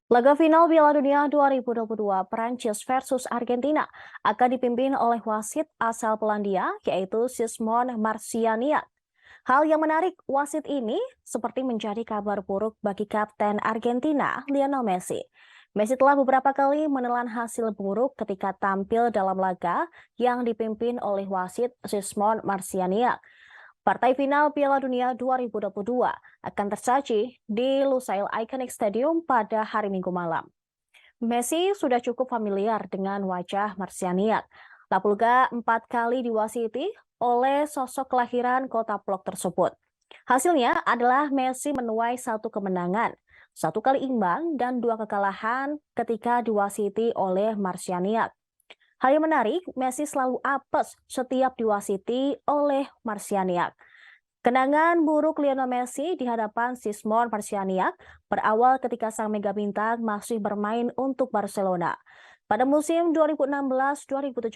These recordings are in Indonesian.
Laga final Piala Dunia 2022 Prancis versus Argentina akan dipimpin oleh wasit asal Polandia, yaitu Szymon Marciniak. Hal yang menarik, wasit ini seperti menjadi kabar buruk bagi kapten Argentina, Lionel Messi. Messi telah beberapa kali menelan hasil buruk ketika tampil dalam laga yang dipimpin oleh wasit Szymon Marciniak. Partai final Piala Dunia 2022 akan tersaji di Lusail Iconic Stadium pada hari Minggu malam. Messi sudah cukup familiar dengan wajah Marciniak. Lapulga 4 kali diwasiti oleh sosok kelahiran kota Blok tersebut. Hasilnya adalah Messi menuai 1 kemenangan, 1 kali imbang, dan 2 kekalahan ketika diwasiti oleh Marciniak. Hal yang menarik, Messi selalu apes setiap diwasiti oleh Marciniak. Kenangan buruk Lionel Messi di hadapan Szymon Marciniak berawal ketika sang mega bintang masih bermain untuk Barcelona. Pada musim 2016-2017,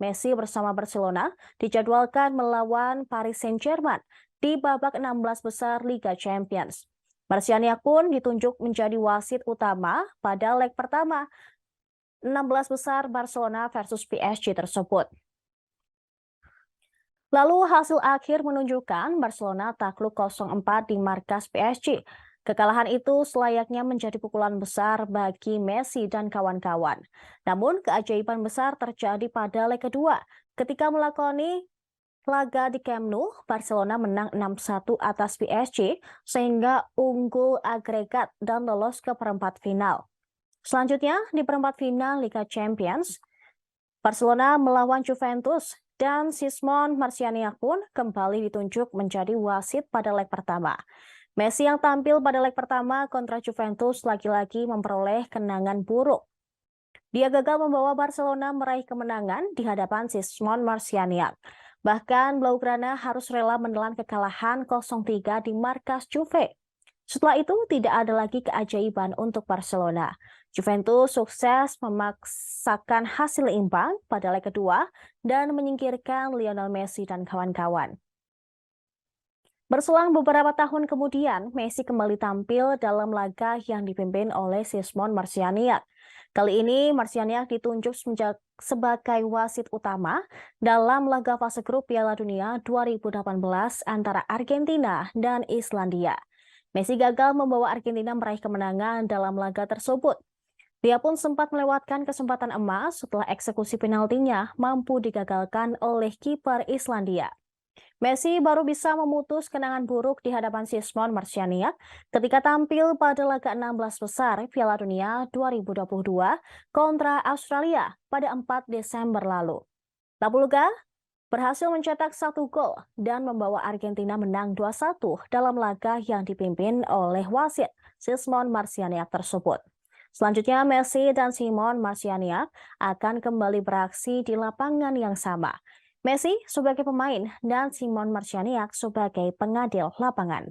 Messi bersama Barcelona dijadwalkan melawan Paris Saint-Germain di babak 16 besar Liga Champions. Marciniak pun ditunjuk menjadi wasit utama pada leg pertama 16 besar Barcelona versus PSG tersebut. Lalu hasil akhir menunjukkan Barcelona takluk 0-4 di markas PSG. Kekalahan itu selayaknya menjadi pukulan besar bagi Messi dan kawan-kawan. Namun keajaiban besar terjadi pada leg kedua. Ketika melakoni laga di Camp Nou, Barcelona menang 6-1 atas PSG sehingga unggul agregat dan lolos ke perempat final. Selanjutnya, di perempat final Liga Champions, Barcelona melawan Juventus dan Szymon Marciniak pun kembali ditunjuk menjadi wasit pada leg pertama. Messi yang tampil pada leg pertama kontra Juventus lagi-lagi memperoleh kenangan buruk. Dia gagal membawa Barcelona meraih kemenangan di hadapan Szymon Marciniak. Bahkan Blaugrana harus rela menelan kekalahan 0-3 di markas Juve. Setelah itu tidak ada lagi keajaiban untuk Barcelona. Juventus sukses memaksakan hasil imbang pada leg kedua dan menyingkirkan Lionel Messi dan kawan-kawan. Berselang beberapa tahun kemudian, Messi kembali tampil dalam laga yang dipimpin oleh Szymon Marciniak. Kali ini, Marciniak ditunjuk sebagai wasit utama dalam laga fase grup Piala Dunia 2018 antara Argentina dan Islandia. Messi gagal membawa Argentina meraih kemenangan dalam laga tersebut. Dia pun sempat melewatkan kesempatan emas setelah eksekusi penaltinya mampu digagalkan oleh kiper Islandia. Messi baru bisa memutus kenangan buruk di hadapan Szymon Marciniak ketika tampil pada laga 16 besar Piala Dunia 2022 kontra Australia pada 4 Desember lalu. Lapulga berhasil mencetak 1 gol dan membawa Argentina menang 2-1 dalam laga yang dipimpin oleh wasit Szymon Marciniak tersebut. Selanjutnya, Messi dan Szymon Marciniak akan kembali beraksi di lapangan yang sama. Messi sebagai pemain dan Szymon Marciniak sebagai pengadil lapangan.